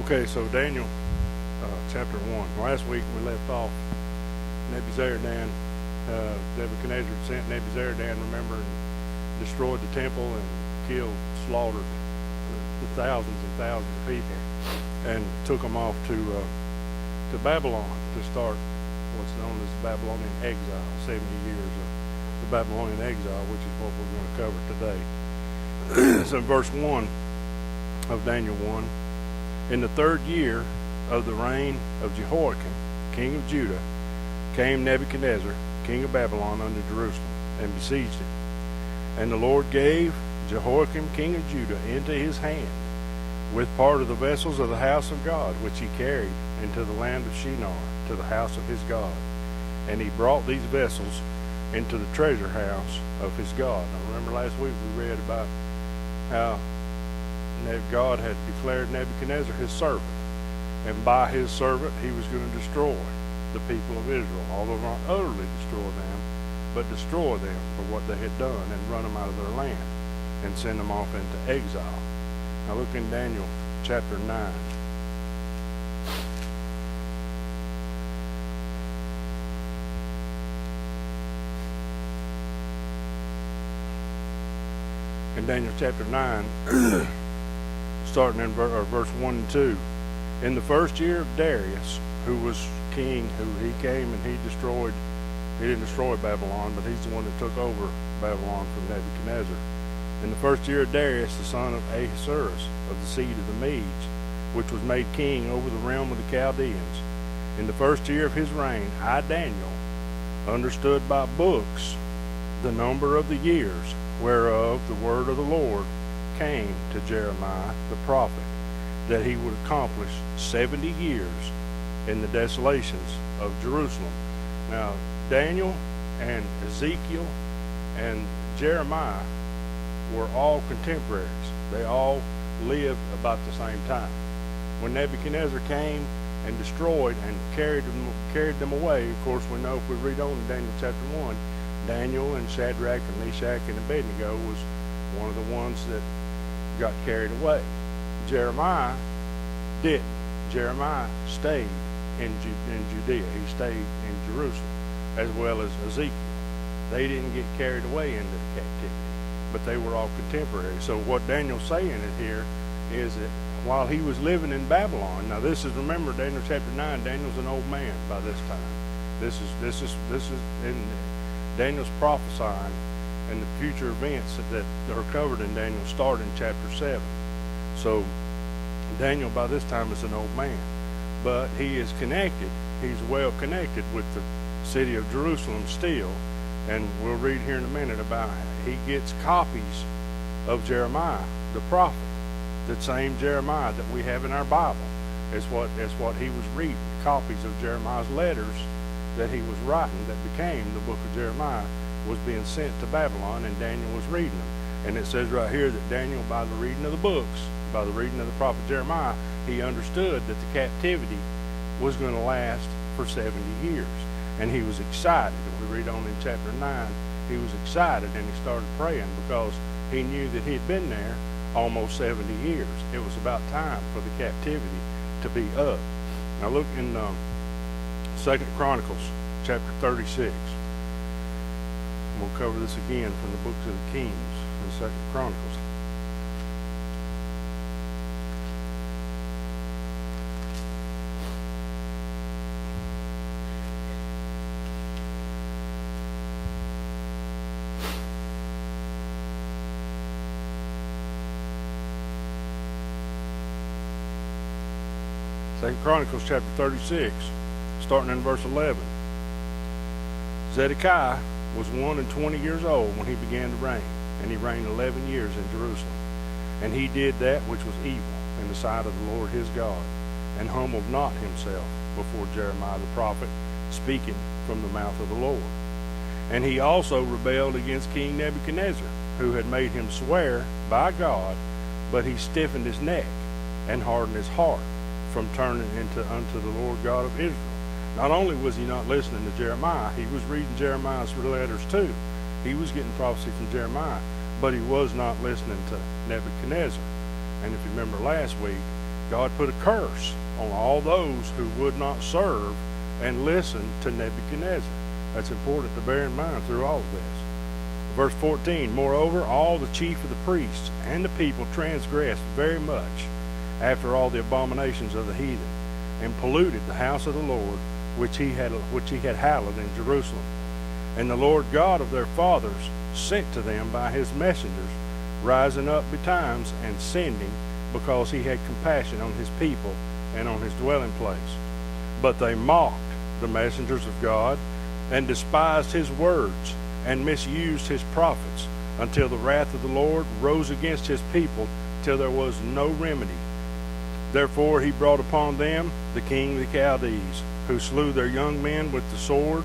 Okay, so Daniel chapter 1. Last week we left off Nebuzaradan. Nebuchadnezzar sent Nebuzaradan, remember, and destroyed the temple and killed, slaughtered the thousands and thousands of people, and took them off to Babylon to start what's known as the Babylonian exile, 70 years of the Babylonian exile, which is what we're going to cover today. So verse 1 of Daniel 1, in the third year of the reign of Jehoiakim, king of Judah, came Nebuchadnezzar, king of Babylon, unto Jerusalem, and besieged it. And the Lord gave Jehoiakim, king of Judah, into his hand, with part of the vessels of the house of God, which he carried into the land of Shinar, to the house of his God. And he brought these vessels into the treasure house of his God. Now remember last week we read about how God had declared Nebuchadnezzar his servant, and by his servant he was going to destroy the people of Israel, although not utterly destroy them, but destroy them for what they had done and run them out of their land and send them off into exile. Now look in Daniel chapter 9. In Daniel chapter 9, starting in verse 1 and 2. In the first year of Darius, who was king, who he came and he didn't destroy Babylon, but he's the one that took over Babylon from Nebuchadnezzar. In the first year of Darius, the son of Ahasuerus, of the seed of the Medes, which was made king over the realm of the Chaldeans, in the first year of his reign, I, Daniel, understood by books the number of the years whereof the word of the Lord came to Jeremiah the prophet, that he would accomplish 70 years in the desolations of Jerusalem. Now, Daniel and Ezekiel and Jeremiah were all contemporaries. They all lived about the same time. When Nebuchadnezzar came and destroyed and carried them away, of course we know if we read on in Daniel chapter 1, Daniel and Shadrach and Meshach and Abednego was one of the ones that got carried away. Jeremiah didn't. Jeremiah stayed in Judea. He stayed in Jerusalem, as well as Ezekiel. They didn't get carried away into the captivity, but they were all contemporaries. So what Daniel's saying here is that while he was living in Babylon, now this is, remember Daniel chapter 9, Daniel's an old man by this time. This is in Daniel's prophesying, and the future events that are covered in Daniel start in chapter 7. So Daniel by this time is an old man, but he is connected. He's well connected with the city of Jerusalem still, and we'll read here in a minute about how he gets copies of Jeremiah the prophet. The same Jeremiah that we have in our Bible is what he was reading. Copies of Jeremiah's letters that he was writing that became the book of Jeremiah was being sent to Babylon, and Daniel was reading them. And it says right here that Daniel, by the reading of the books, by the reading of the prophet Jeremiah, he understood that the captivity was going to last for 70 years. And he was excited. If we read on in chapter 9, he was excited and he started praying because he knew that he'd been there almost 70 years. It was about time for the captivity to be up. Now look in 2 Chronicles chapter 36. We'll cover this again from the books of the Kings in 2 Chronicles. Second Chronicles chapter 36, starting in verse 11. Zedekiah was 120 years old when he began to reign, and he reigned 11 years in Jerusalem. And he did that which was evil in the sight of the Lord his God, and humbled not himself before Jeremiah the prophet, speaking from the mouth of the Lord. And he also rebelled against King Nebuchadnezzar, who had made him swear by God, but he stiffened his neck and hardened his heart from turning unto the Lord God of Israel. Not only was he not listening to Jeremiah, he was reading Jeremiah's letters too. He was getting prophecy from Jeremiah, but he was not listening to Nebuchadnezzar. And if you remember last week, God put a curse on all those who would not serve and listen to Nebuchadnezzar. That's important to bear in mind through all of this. Verse 14, moreover, all the chief of the priests and the people transgressed very much after all the abominations of the heathen, and polluted the house of the Lord, which he had hallowed in Jerusalem. And the Lord God of their fathers sent to them by his messengers, rising up betimes and sending, because he had compassion on his people and on his dwelling place. But they mocked the messengers of God, and despised his words, and misused his prophets, until the wrath of the Lord rose against his people, till there was no remedy. Therefore he brought upon them the king of the Chaldees, who slew their young men with the sword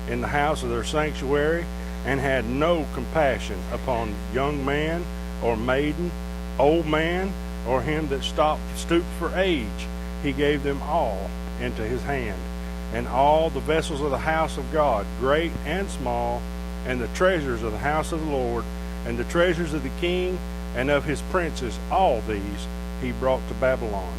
in the house of their sanctuary, and had no compassion upon young man or maiden, old man, or him that stooped for age. He gave them all into his hand, and all the vessels of the house of God, great and small, and the treasures of the house of the Lord, and the treasures of the king and of his princes, all these he brought to Babylon.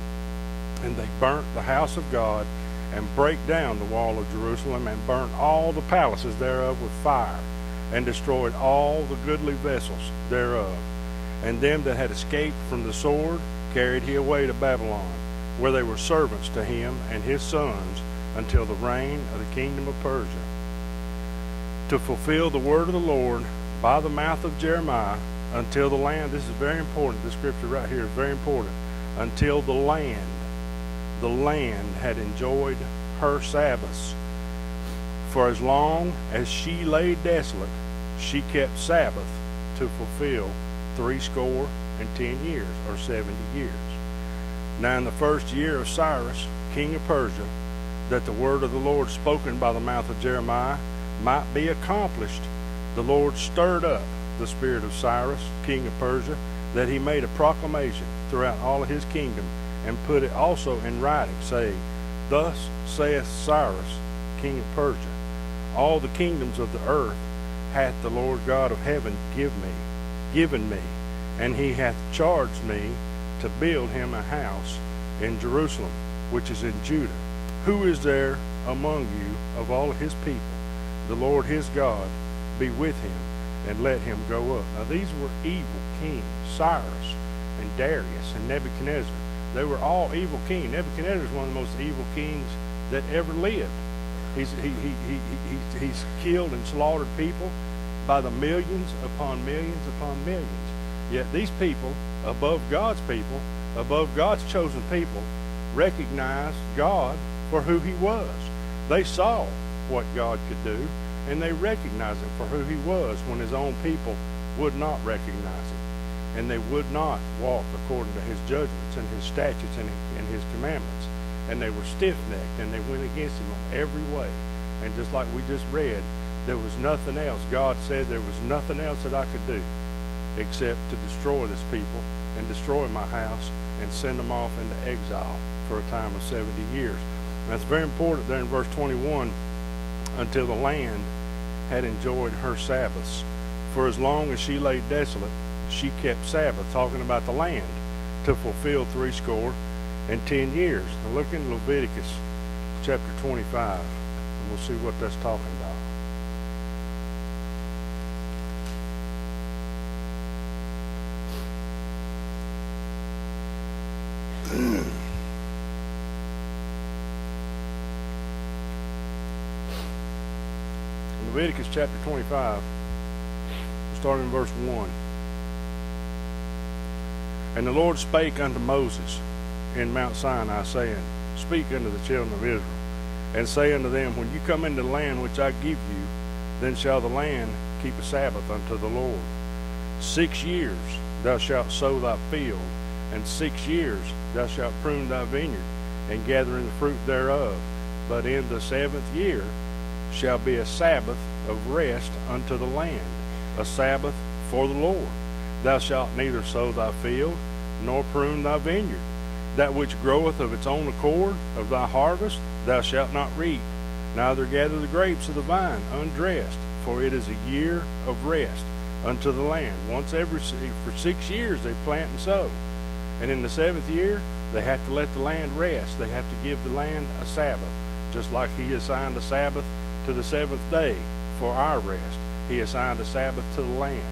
And they burnt the house of God, and brake down the wall of Jerusalem, and burnt all the palaces thereof with fire, and destroyed all the goodly vessels thereof. And them that had escaped from the sword carried he away to Babylon, where they were servants to him and his sons, until the reign of the kingdom of Persia. To fulfill the word of the Lord by the mouth of Jeremiah, until the land, this is very important, this scripture right here is very important, until the land had enjoyed her Sabbaths. For as long as she lay desolate, she kept Sabbath to fulfill 70 years, or 70 years. Now in the first year of Cyrus, king of Persia, that the word of the Lord spoken by the mouth of Jeremiah might be accomplished, the Lord stirred up the spirit of Cyrus, king of Persia, that he made a proclamation throughout all of his kingdom, and put it also in writing, saying, Thus saith Cyrus, king of Persia, all the kingdoms of the earth hath the Lord God of heaven given me, and he hath charged me to build him a house in Jerusalem, which is in Judah. Who is there among you of all of his people? The Lord his God be with him, and let him go up. Now these were evil kings, Cyrus and Darius and Nebuchadnezzar. They were all evil kings. Nebuchadnezzar is one of the most evil kings that ever lived. He's killed and slaughtered people by the millions upon millions upon millions. Yet these people, above God's chosen people, recognized God for who he was. They saw what God could do, and they recognized him for who he was when his own people would not recognize him. And they would not walk according to his judgments and his statutes and his commandments. And they were stiff-necked, and they went against him on every way. And just like we just read, there was nothing else. God said there was nothing else that I could do except to destroy this people and destroy my house and send them off into exile for a time of 70 years. And that's very important there in verse 21, until the land had enjoyed her Sabbaths. For as long as she lay desolate, she kept Sabbath, talking about the land, to fulfill 70 years. Now look in Leviticus chapter 25, and we'll see what that's talking about. Leviticus chapter 25, starting in verse 1. And the Lord spake unto Moses in Mount Sinai, saying, Speak unto the children of Israel, and say unto them, When you come into the land which I give you, then shall the land keep a Sabbath unto the Lord. 6 years thou shalt sow thy field, and 6 years thou shalt prune thy vineyard, and gather in the fruit thereof. But in the 7th year shall be a Sabbath of rest unto the land, a Sabbath for the Lord. Thou shalt neither sow thy field, nor prune thy vineyard. That which groweth of its own accord of thy harvest thou shalt not reap, neither gather the grapes of the vine undressed, for it is a year of rest unto the land. For 6 years they plant and sow. And in the 7th year They have to let the land rest. They have to give the land a Sabbath, just like he assigned a Sabbath to the seventh day for our rest. He assigned a Sabbath to the land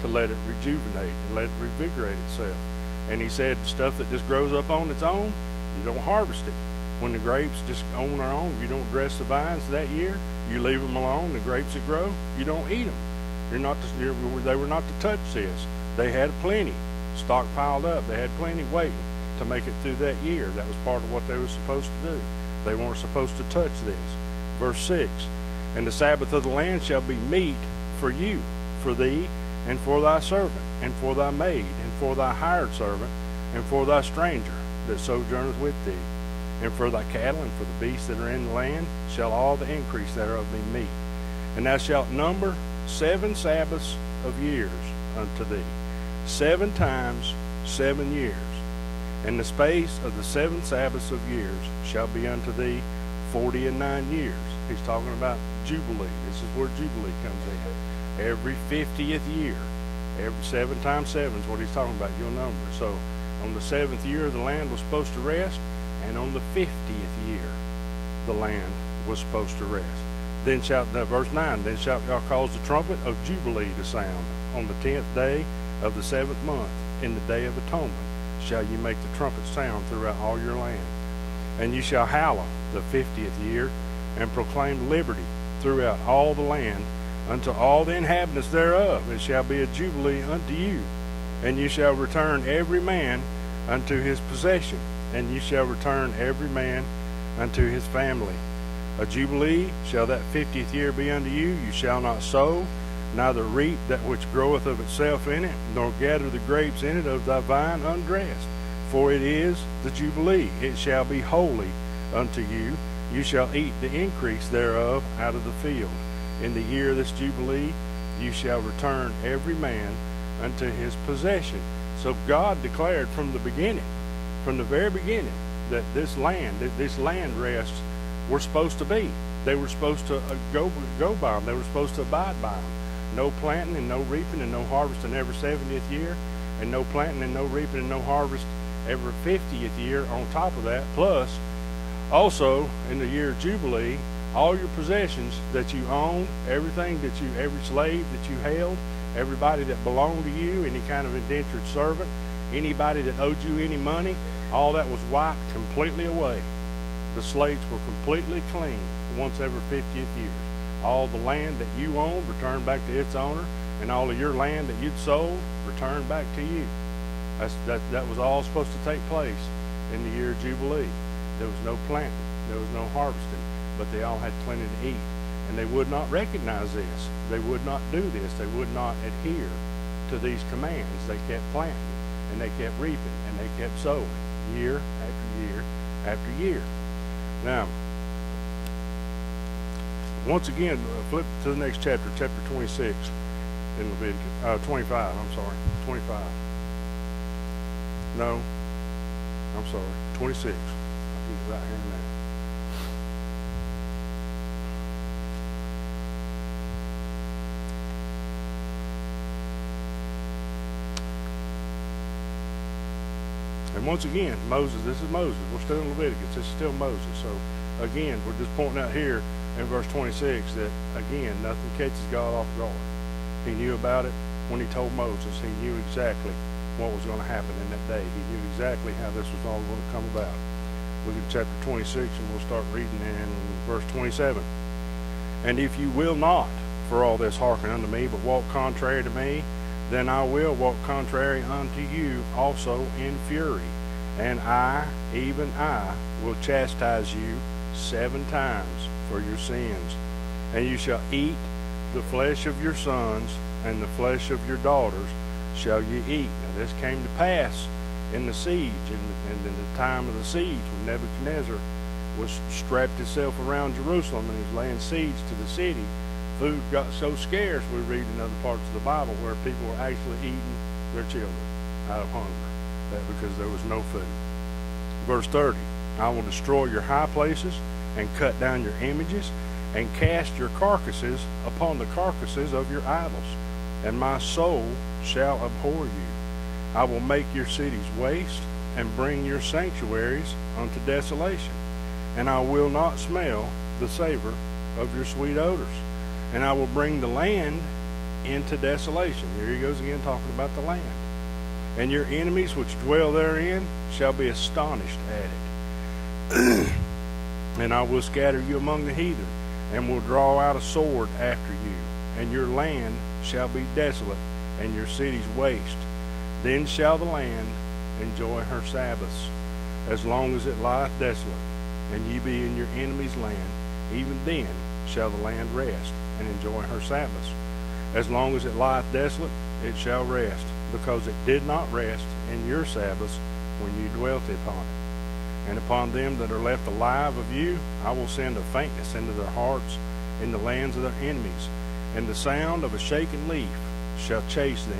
to let it rejuvenate and let it revigorate itself. And he said stuff that just grows up on its own, you don't harvest it. When the grapes just on their own, you don't dress the vines that year, you leave them alone. The grapes that grow, you don't eat them. They were not to touch this. They had plenty stockpiled up. They had plenty waiting to make it through that year. That was part of what they were supposed to do. They weren't supposed to touch this. Verse 6, and the Sabbath of the land shall be meat for you, for thee, and for thy servant, and for thy maid, and for thy hired servant, and for thy stranger that sojourneth with thee, and for thy cattle, and for the beasts that are in the land, shall all the increase thereof be meat. And thou shalt number 7 Sabbaths of years unto thee, 7 times 7 years. And the space of the 7 Sabbaths of years shall be unto thee 49 years. He's talking about Jubilee. This is where Jubilee comes in. Every 50th year. Every 7 times 7 is what he's talking about. You'll number. So on the 7th year the land was supposed to rest, and on the 50th year the land was supposed to rest. Then shalt, verse 9, then shalt thou cause the trumpet of Jubilee to sound on the 10th day of the 7th month, in the day of atonement shall you make the trumpet sound throughout all your land. And you shall hallow the 50th year, and proclaim liberty throughout all the land unto all the inhabitants thereof. It shall be a jubilee unto you, and you shall return every man unto his possession, and you shall return every man unto his family. A jubilee shall that 50th year be unto you. You shall not sow, neither reap that which groweth of itself in it, nor gather the grapes in it of thy vine undressed. For it is the jubilee. It shall be holy unto you. You shall eat the increase thereof out of the field. In the year of this jubilee you shall return every man unto his possession. So God declared from the beginning, from the very beginning, that this land rests were supposed to be. They were supposed to go by them. They were supposed to abide by them. No planting and no reaping and no harvesting every 70th year, and no planting and no reaping and no harvest every 50th year on top of that. Plus, also in the year of Jubilee, all your possessions that you owned, every slave that you held, everybody that belonged to you, any kind of indentured servant, anybody that owed you any money, all that was wiped completely away. The slates were completely clean once every 50th year. All the land that you owned returned back to its owner, and all of your land that you'd sold returned back to you. That was all supposed to take place in the year of Jubilee. There was no planting, there was no harvesting, but they all had plenty to eat. And they would not recognize this. They would not do this. They would not adhere to these commands. They kept planting, and they kept reaping, and they kept sowing, year after year after year. Now, once again, flip to the next chapter, chapter 26 in Leviticus, 25, I'm sorry, 25. No, I'm sorry, 26. I'll get it right here in a minute. And once again, Moses, this is Moses. We're still in Leviticus. This is still Moses. So, again, we're just pointing out here in verse 26 that, again, nothing catches God off guard. He knew about it when he told Moses. He knew exactly what was going to happen in that day. He knew exactly how this was all going to come about. Look at chapter 26, and we'll start reading in verse 27. And if you will not, for all this, hearken unto me, but walk contrary to me, then I will walk contrary unto you also in fury. And I, even I, will chastise you 7 times for your sins. And you shall eat the flesh of your sons, and the flesh of your daughters shall you eat. Now this came to pass in the siege, and in the time of the siege, when Nebuchadnezzar was strapped himself around Jerusalem and he was laying siege to the city. Food got so scarce, we read in other parts of the Bible, where people were actually eating their children out of hunger, because there was no food. Verse 30, I will destroy your high places and cut down your images and cast your carcasses upon the carcasses of your idols, and my soul shall abhor you. I will make your cities waste and bring your sanctuaries unto desolation. And I will not smell the savor of your sweet odors. And I will bring the land into desolation. Here he goes again talking about the land. And your enemies which dwell therein shall be astonished at it. And I will scatter you among the heathen, and will draw out a sword after you. And your land shall be desolate, and your cities waste. Then shall the land enjoy her Sabbaths, as long as it lieth desolate, and ye be in your enemy's land. Even then shall the land rest, and enjoy her Sabbaths. As long as it lieth desolate, it shall rest, because it did not rest in your Sabbaths when you dwelt upon it. And upon them that are left alive of you, I will send a faintness into their hearts in the lands of their enemies, and the sound of a shaken leaf shall chase them,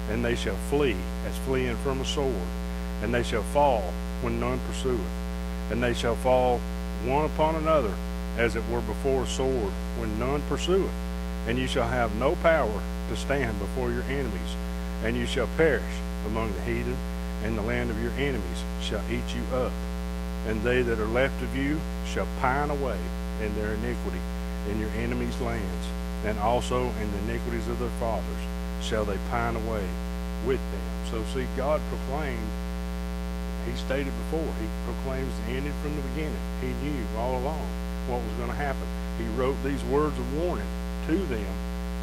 and they shall flee as fleeing from a sword, and they shall fall when none pursueth, and they shall fall one upon another, as it were before a sword, when none pursueth, and you shall have no power to stand before your enemies, and you shall perish among the heathen, and the land of your enemies shall eat you up. And they that are left of you shall pine away in their iniquity in your enemies' lands, and also in the iniquities of their fathers shall they pine away with them. So see, God proclaimed, he stated before, he proclaims the ending from the beginning. He knew all along what was going to happen. He wrote these words of warning to them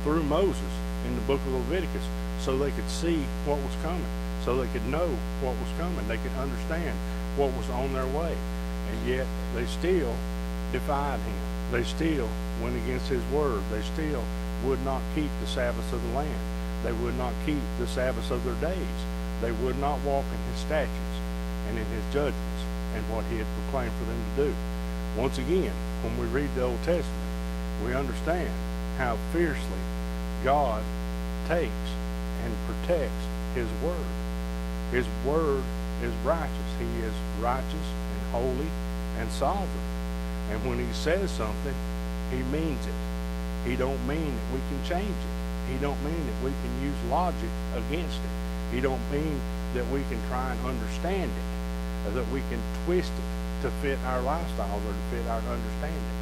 through Moses in the book of Leviticus, so they could see what was coming, so they could know what was coming, they could understand what was on their way. And yet they still defied him. They still went against his word. They still would not keep the Sabbaths of the land. They would not keep the Sabbaths of their days. They would not walk in his statutes and in his judgments and what he had proclaimed for them to do. Once again, when we read the Old Testament, we understand how fiercely God takes and protects his word. His word is righteous. He is righteous and holy and sovereign. And when he says something, he means it. He don't mean that we can change it. He don't mean that we can use logic against it. He don't mean that we can try and understand it, or that we can twist it to fit our lifestyles or to fit our understanding.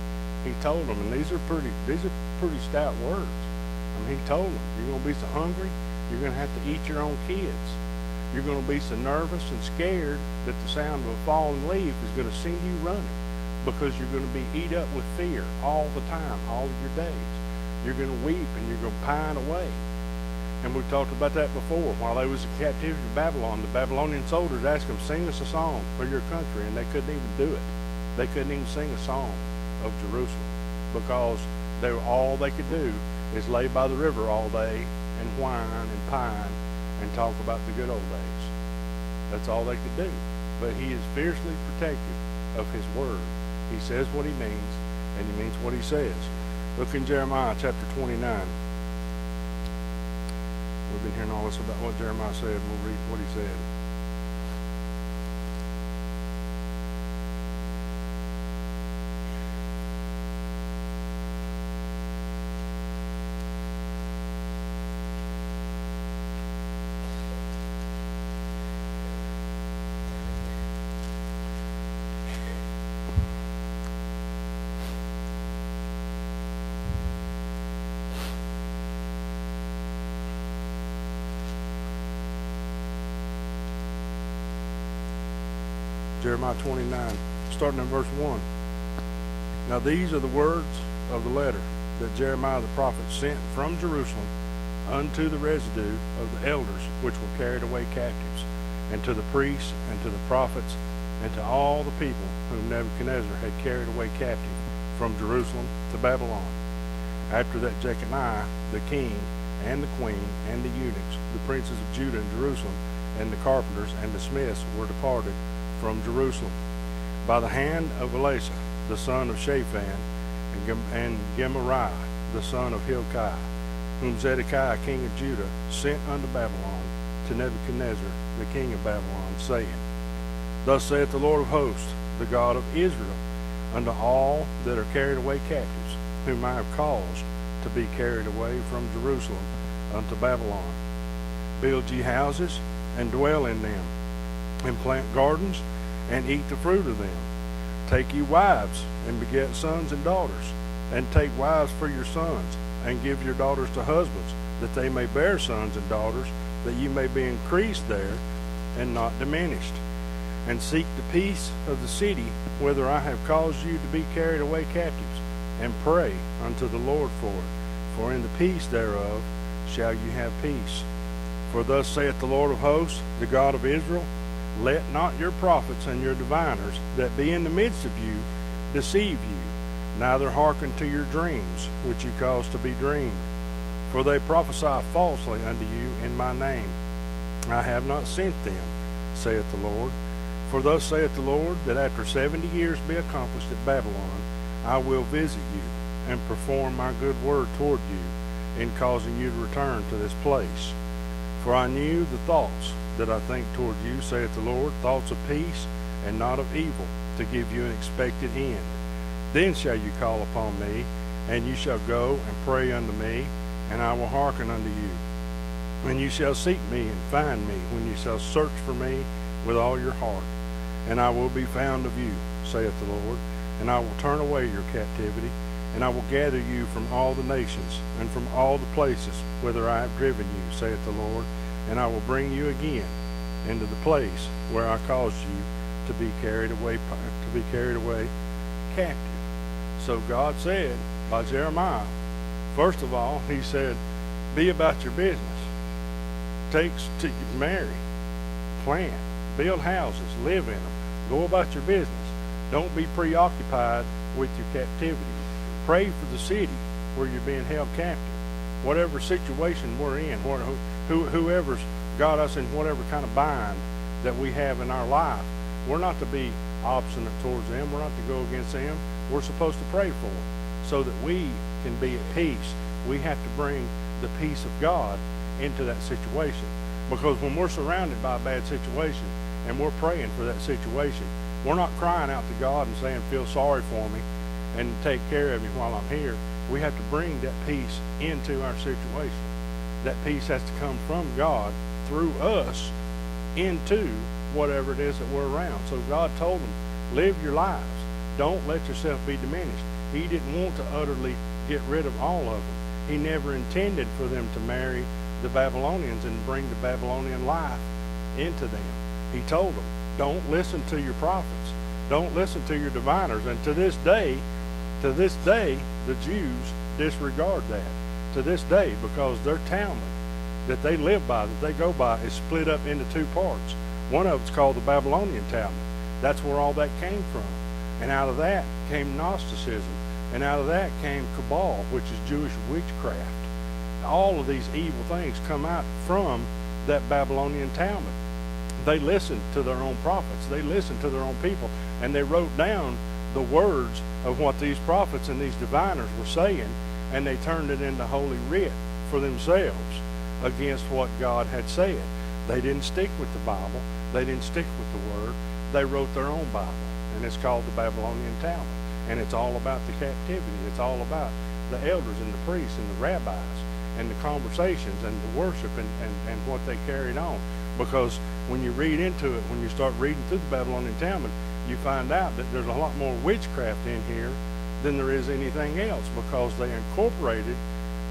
He told them, and these are pretty stout words. I mean, he told them, you're going to be so hungry, you're going to have to eat your own kids. You're going to be so nervous and scared that the sound of a falling leaf is going to send you running, because you're going to be eat up with fear all the time, all of your days. You're going to weep and you're going to pine away. And we've talked about that before. While they was in captivity in Babylon, the Babylonian soldiers asked them, sing us a song for your country, and they couldn't even do it. They couldn't even sing a song of Jerusalem, because all they could do is lay by the river all day and whine and pine and talk about the good old days. That's all they could do. But he is fiercely protective of his word. He says what he means, and he means what he says. Look in Jeremiah chapter 29. We've been hearing all this about what Jeremiah said. We'll read what he said. Jeremiah 29, starting in verse 1. Now these are the words of the letter that Jeremiah the prophet sent from Jerusalem unto the residue of the elders which were carried away captives, and to the priests, and to the prophets, and to all the people whom Nebuchadnezzar had carried away captive from Jerusalem to Babylon. After that Jeconiah the king, and the queen, and the eunuchs, the princes of Judah and Jerusalem, and the carpenters and the smiths were departed from Jerusalem, by the hand of Elisha, the son of Shaphan, and Gemariah, the son of Hilkiah, whom Zedekiah king of Judah sent unto Babylon to Nebuchadnezzar the king of Babylon, saying, Thus saith the Lord of hosts, the God of Israel, unto all that are carried away captives, whom I have caused to be carried away from Jerusalem unto Babylon. Build ye houses, and dwell in them, and plant gardens, and eat the fruit of them. Take you wives, and beget sons and daughters, and take wives for your sons, and give your daughters to husbands, that they may bear sons and daughters, that you may be increased there, and not diminished. And seek the peace of the city, whither I have caused you to be carried away captives, and pray unto the Lord for it. For in the peace thereof shall you have peace. For thus saith the Lord of hosts, the God of Israel, let not your prophets and your diviners that be in the midst of you deceive you, neither hearken to your dreams, which you cause to be dreamed. For they prophesy falsely unto you in my name. I have not sent them, saith the Lord. For thus saith the Lord, that after 70 years be accomplished at Babylon, I will visit you, and perform my good word toward you, in causing you to return to this place. For I knew the thoughts that I think toward you, saith the Lord, thoughts of peace and not of evil, to give you an expected end. Then shall you call upon me, and you shall go and pray unto me, and I will hearken unto you. And you shall seek me and find me, when you shall search for me with all your heart. And I will be found of you, saith the Lord, and I will turn away your captivity, and I will gather you from all the nations, and from all the places whither I have driven you, saith the Lord, and I will bring you again into the place where I caused you to be carried away captive. So God said by Jeremiah, first of all, he said, be about your business. Takes to marry, plant, build houses, live in them. Go about your business. Don't be preoccupied with your captivity. Pray for the city where you're being held captive. Whatever situation we're in, whoever's got us in whatever kind of bind that we have in our life, we're not to be obstinate towards them. We're not to go against them. We're supposed to pray for them so that we can be at peace. We have to bring the peace of God into that situation. Because when we're surrounded by a bad situation and we're praying for that situation, we're not crying out to God and saying, feel sorry for me and take care of me while I'm here. We have to bring that peace into our situation. That peace has to come from God through us into whatever it is that we're around. So God told them, live your lives. Don't let yourself be diminished. He didn't want to utterly get rid of all of them. He never intended for them to marry the Babylonians and bring the Babylonian life into them. He told them, don't listen to your prophets. Don't listen to your diviners. And to this day, the Jews disregard that. To this day, because their Talmud that they live by, that they go by, is split up into two parts. One of it's called the Babylonian Talmud. That's where all that came from. And out of that came Gnosticism. And out of that came Cabal, which is Jewish witchcraft. All of these evil things come out from that Babylonian Talmud. They listened to their own prophets. They listened to their own people. And they wrote down the words of what these prophets and these diviners were saying, and they turned it into holy writ for themselves against what God had said. They didn't stick with the Bible. They didn't stick with the Word. They wrote their own Bible, and it's called the Babylonian Talmud. And it's all about the captivity. It's all about the elders and the priests and the rabbis and the conversations and the worship and what they carried on. Because when you read into it, when you start reading through the Babylonian Talmud, you find out that there's a lot more witchcraft in here than there is anything else, because they incorporated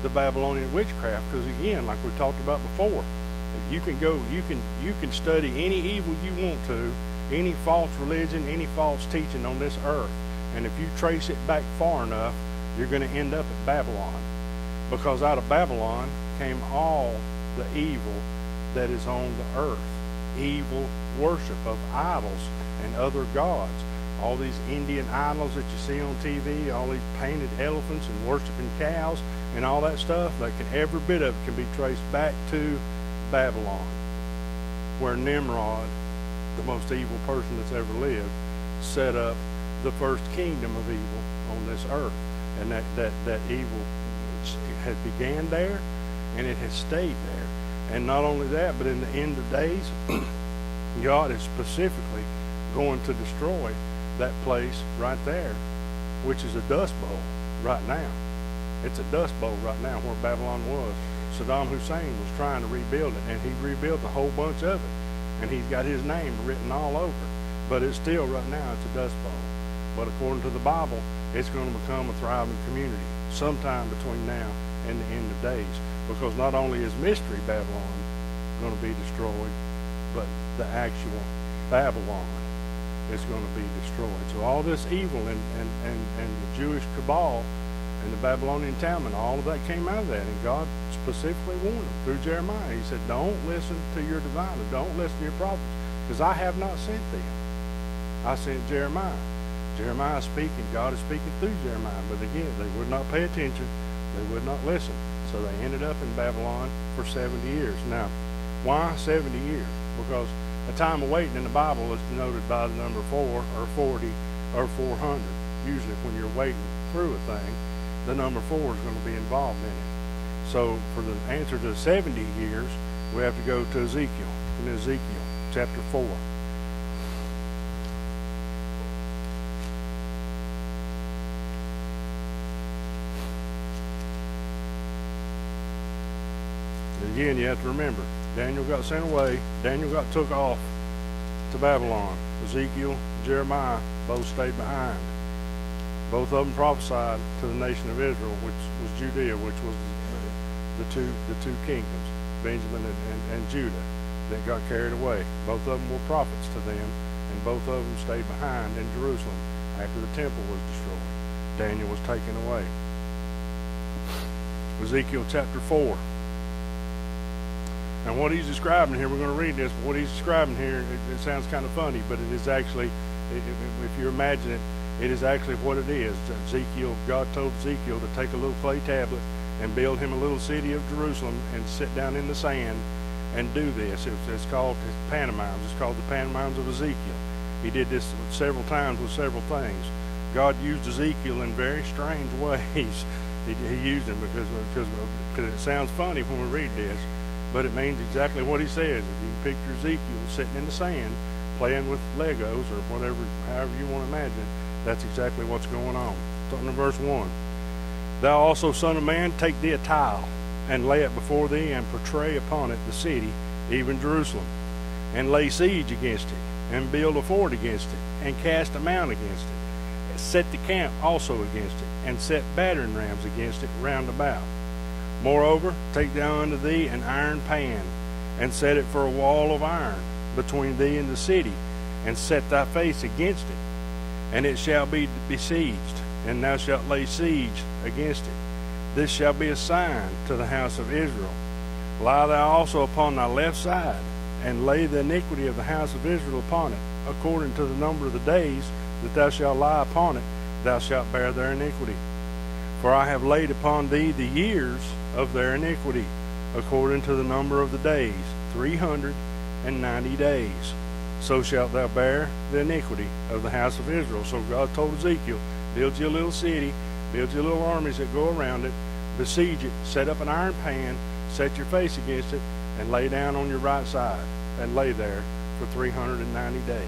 the Babylonian witchcraft. Because again, like we talked about before, you can study any evil you want to, any false religion, any false teaching on this earth, and if you trace it back far enough, you're going to end up at Babylon. Because out of Babylon came all the evil that is on the earth. Evil worship of idols and other gods. All these Indian idols that you see on TV, all these painted elephants and worshiping cows and all that stuff, every bit of it can be traced back to Babylon, where Nimrod, the most evil person that's ever lived, set up the first kingdom of evil on this earth. And that evil had began there, and it has stayed there. And not only that, but in the end of days, God is specifically going to destroy that place right there, which is a dust bowl right now. It's a dust bowl right now where Babylon was. Saddam Hussein was trying to rebuild it, and he rebuilt a whole bunch of it. and he's got his name written all over it. But it's still, right now, it's a dust bowl. But according to the Bible, it's going to become a thriving community sometime between now and the end of days. Because not only is Mystery Babylon going to be destroyed, but the actual Babylon is going to be destroyed. So all this evil and the Jewish cabal and the Babylonian Talmud, all of that came out of that. And God specifically warned them through Jeremiah. He said, don't listen to your diviner. Don't listen to your prophets, because I have not sent them. I sent Jeremiah. Jeremiah is speaking. God is speaking through Jeremiah. But again, they would not pay attention. They would not listen. So they ended up in Babylon for 70 years. Now, why 70 years? Because a time of waiting in the Bible is denoted by the number 4 or 40 or 400. Usually when you're waiting through a thing, the number 4 is going to be involved in it. So for the answer to 70 years, we have to go to Ezekiel. In Ezekiel chapter 4. Again, you have to remember, Daniel got sent away. Daniel got took off to Babylon. Ezekiel, Jeremiah both stayed behind. Both of them prophesied to the nation of Israel, which was Judea, which was the two kingdoms, Benjamin and Judah, that got carried away. Both of them were prophets to them, and both of them stayed behind in Jerusalem after the temple was destroyed. Daniel was taken away. Ezekiel chapter 4. And what he's describing here, we're going to read this, but what he's describing here, it sounds kind of funny, but it is actually, if you imagine it, it is actually what it is. Ezekiel, God told Ezekiel to take a little clay tablet and build him a little city of Jerusalem and sit down in the sand and do this. It's called pantomimes. It's called the pantomimes of Ezekiel. He did this several times with several things. God used Ezekiel in very strange ways. He used him because it sounds funny when we read this, but it means exactly what he says. If you can picture Ezekiel sitting in the sand, playing with Legos or whatever, however you want to imagine it, that's exactly what's going on. Starting in verse 1. Thou also, son of man, take thee a tile, and lay it before thee, and portray upon it the city, even Jerusalem, and lay siege against it, and build a fort against it, and cast a mount against it. Set the camp also against it, and set battering rams against it round about. Moreover, take thou unto thee an iron pan, and set it for a wall of iron between thee and the city, and set thy face against it. And it shall be besieged, and thou shalt lay siege against it. This shall be a sign to the house of Israel. Lie thou also upon thy left side, and lay the iniquity of the house of Israel upon it, according to the number of the days that thou shalt lie upon it, thou shalt bear their iniquity. For I have laid upon thee the years of their iniquity, according to the number of the days, 390 days. So shalt thou bear the iniquity of the house of Israel. So God told Ezekiel, build you a little city, build you little armies that go around it, besiege it, set up an iron pan, set your face against it, and lay down on your right side, and lay there for 390 days.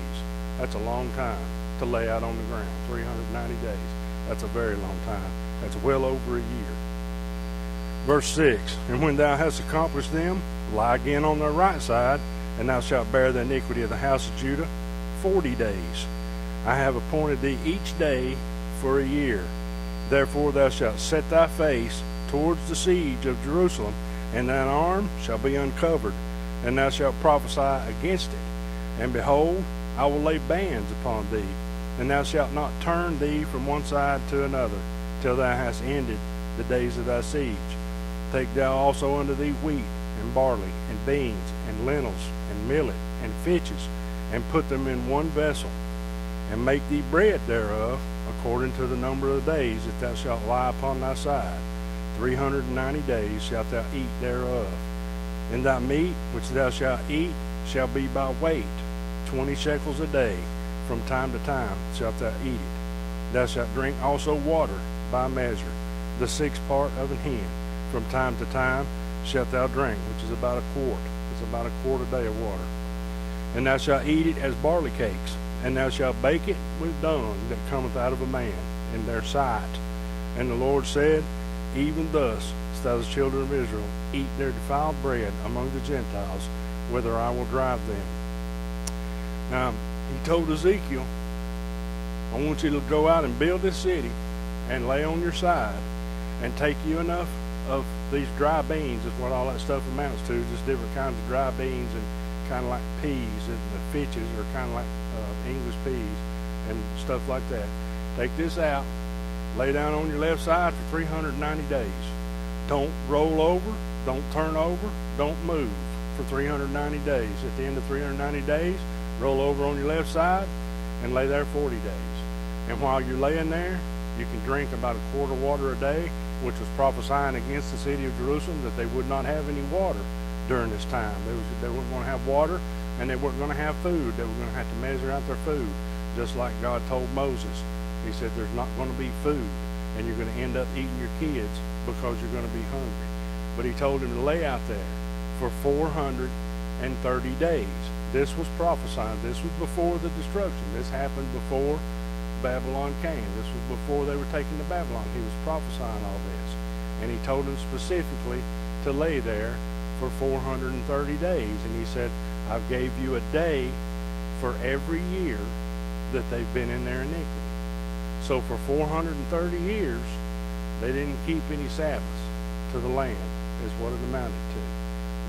That's a long time to lay out on the ground, 390 days. That's a very long time. That's well over a year. Verse 6, and when thou hast accomplished them, lie again on thy right side, and thou shalt bear the iniquity of the house of Judah 40 days. I have appointed thee each day for a year. Therefore thou shalt set thy face towards the siege of Jerusalem, and thine arm shall be uncovered, and thou shalt prophesy against it. And behold, I will lay bands upon thee, and thou shalt not turn thee from one side to another, till thou hast ended the days of thy siege. Take thou also unto thee wheat, and barley, and beans, and lentils, and millet, and fitches, and put them in one vessel, and make thee bread thereof, according to the number of days that thou shalt lie upon thy side. 390 days shalt thou eat thereof. And thy meat which thou shalt eat shall be by weight, 20 shekels a day. From time to time shalt thou eat it. Thou shalt drink also water by measure, the 6th part of an hin. From time to time shalt thou drink, which is about a quart. It's about a quart a day of water. And thou shalt eat it as barley cakes, and thou shalt bake it with dung that cometh out of a man in their sight. And the Lord said, even thus shall the children of Israel eat their defiled bread among the Gentiles, whither I will drive them. Now, he told Ezekiel, I want you to go out and build this city and lay on your side and take you enough of these dry beans, is what all that stuff amounts to, just different kinds of dry beans and kind of like peas, and the fitches are kind of like English peas and stuff like that. Take this out, lay down on your left side for 390 days. Don't roll over, don't turn over, don't move for 390 days. At the end of 390 days, roll over on your left side and lay there 40 days. And while you're laying there, you can drink about a quart of water a day, which was prophesying against the city of Jerusalem that they would not have any water during this time. They weren't going to have water, and they weren't going to have food. They were going to have to measure out their food, just like God told Moses. He said there's not going to be food, and you're going to end up eating your kids because you're going to be hungry. But he told him to lay out there for 430 days. This was prophesying. This was before the destruction. This happened before Babylon came. This was before they were taken to Babylon. He was prophesying all this. And he told them specifically to lay there for 430 days. And he said, I've gave you a day for every year that they've been in their iniquity. So for 430 years, they didn't keep any Sabbaths to the land, is what it amounted to.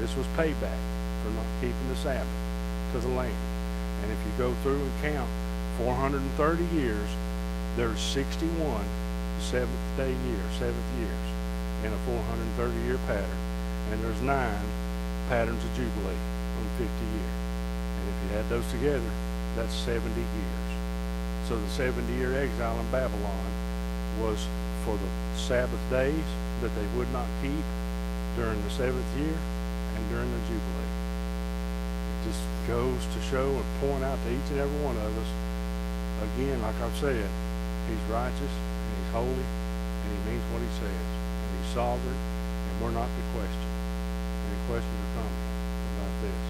This was payback for not keeping the Sabbath to the land. And if you go through and count 430 years, there's 61 seventh years in a 430-year pattern. And there's 9 patterns of Jubilee on 50 years. And if you add those together, that's 70 years. So the 70-year exile in Babylon was for the Sabbath days that they would not keep during the 7th year and during the Jubilee. It just goes to show and point out to each and every one of us, again, like I've said, he's righteous and he's holy and he means what he says. And he's sovereign, and we're not to question. Any questions or comments about this?